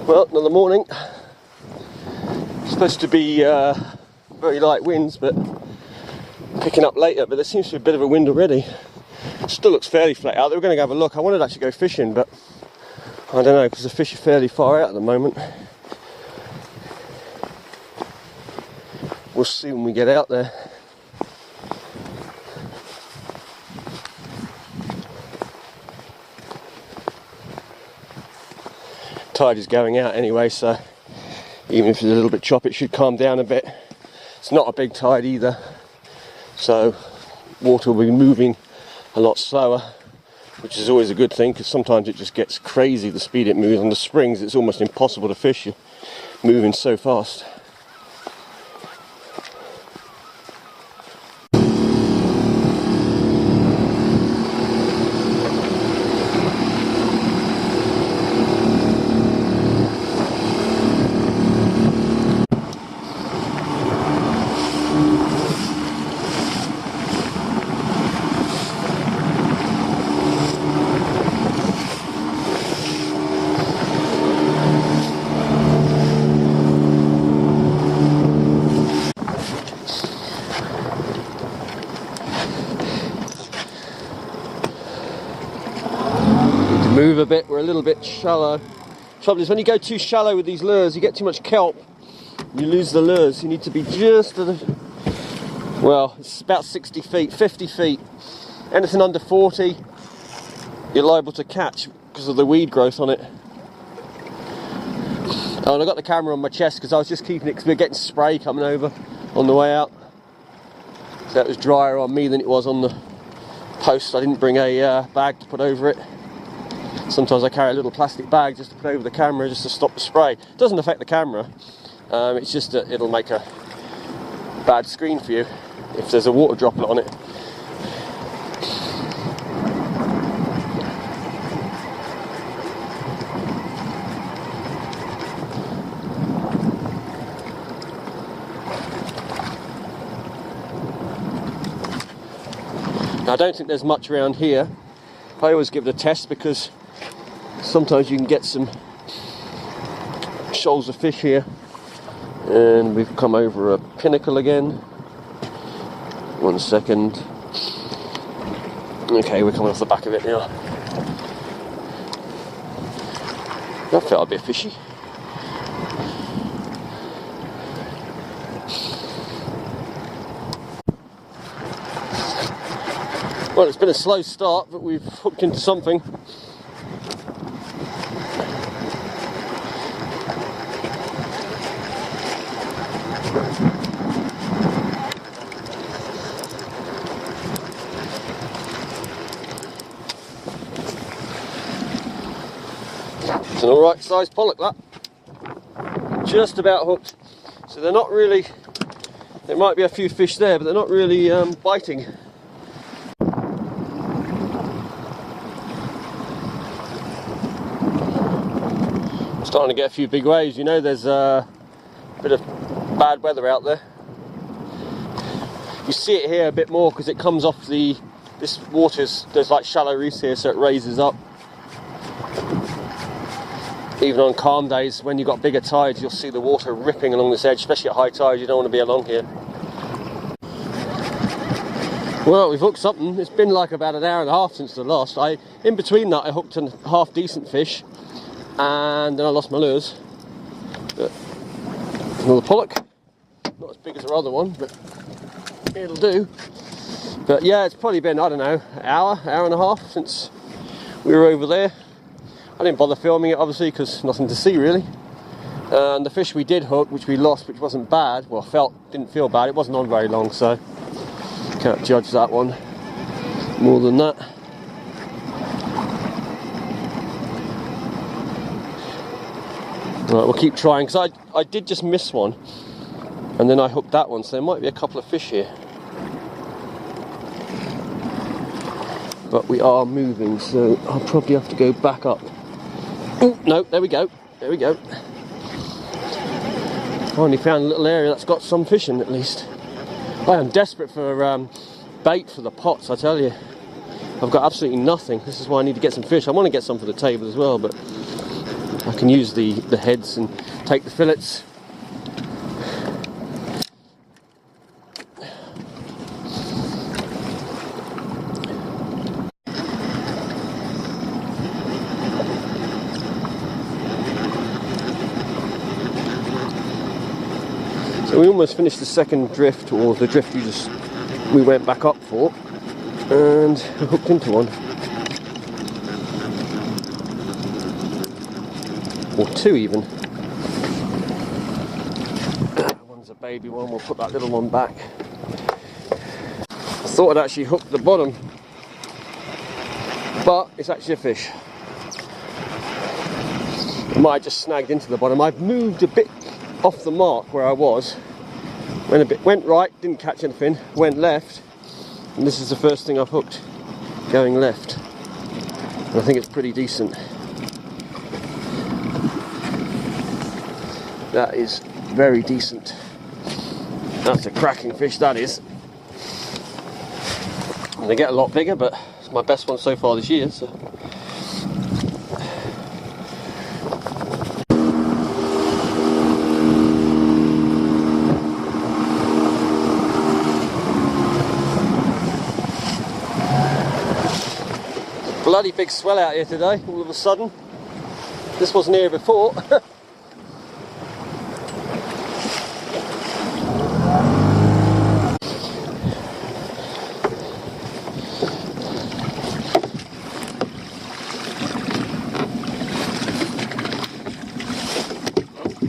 Well, another morning. It's supposed to be very light winds, but picking up later. But there seems to be a bit of a wind already. It still looks fairly flat out. They were going to have a look. I wanted to actually go fishing, but I don't know because the fish are fairly far out at the moment. We'll see when we get out there. Tide is going out anyway, so even if it's a little bit choppy, it should calm down a bit. It's not a big tide either, so water will be moving a lot slower, which is always a good thing because sometimes it just gets crazy the speed it moves. On the springs it's almost impossible to fish, you're moving so fast. Move a bit, we're a little bit shallow. Trouble is when you go too shallow with these lures, you get too much kelp, you lose the lures. You need to be just at a, well, it's about 60 feet, 50 feet. Anything under 40, you're liable to catch because of the weed growth on it. Oh, and I got the camera on my chest because I was just keeping it because we were getting spray coming over on the way out. So it was drier on me than it was on the post. I didn't bring a bag to put over it. Sometimes I carry a little plastic bag just to put over the camera just to stop the spray. It doesn't affect the camera, it's just that it'll make a bad screen for you if there's a water droplet on it. Now, I don't think there's much around here. I always give it a test because sometimes you can get some shoals of fish here. And we've come over a pinnacle again. 1 second. Okay, we're coming off the back of it now. That felt a bit fishy. Well, it's been a slow start, but we've hooked into something. It's an alright sized pollock, that. Just about hooked. So they're not really, there might be a few fish there, but they're not really biting. Starting to get a few big waves. You know, there's a bit of bad weather out there. You see it here a bit more because it comes off the, this water's, there's like shallow reefs here, so it raises up. Even on calm days, when you've got bigger tides, you'll see the water ripping along this edge, especially at high tide. You don't want to be along here. Well, we've hooked something. It's been like about an hour and a half since the last. In between that, I hooked a half decent fish, and then I lost my lures. But another pollock, not as big as our other one, but it'll do. But yeah, it's probably been, I don't know, an hour and a half since we were over there. I didn't bother filming it obviously because nothing to see really. And the fish we did hook, which we lost, which wasn't bad, well, didn't feel bad, it wasn't on very long, so can't judge that one more than that. Right, we'll keep trying because I did just miss one and then I hooked that one, so there might be a couple of fish here. But we are moving, so I'll probably have to go back up. Oh, no, there we go. There we go. Finally found a little area that's got some fish in at least. I am desperate for bait for the pots, I tell you. I've got absolutely nothing. This is why I need to get some fish. I want to get some for the table as well, but I can use the heads and take the fillets. So we almost finished the second drift, or the drift we went back up for, and I hooked into one. Or two even. One's a baby one, we'll put that little one back. I thought I'd actually hooked the bottom, but it's actually a fish. I might have just snagged into the bottom. I've moved a bit off the mark where I was. Went right, didn't catch anything, went left, and this is the first thing I've hooked going left. And I think it's pretty decent. That is very decent. That's a cracking fish, that is. And they get a lot bigger, but it's my best one so far this year. So. Bloody big swell out here today, all of a sudden. This wasn't here before.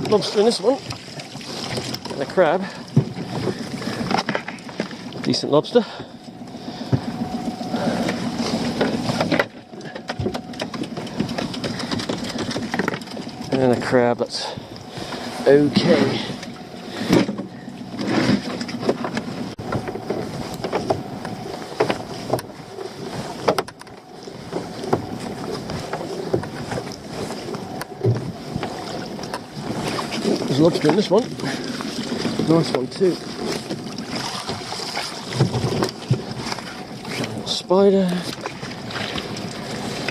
Lobster in this one, and a crab. Decent lobster. And a crab, that's okay. There's a lobster in this one. Nice one too. Spider.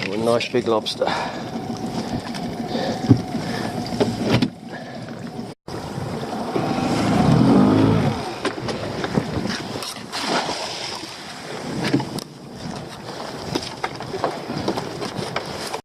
Oh, a nice big lobster.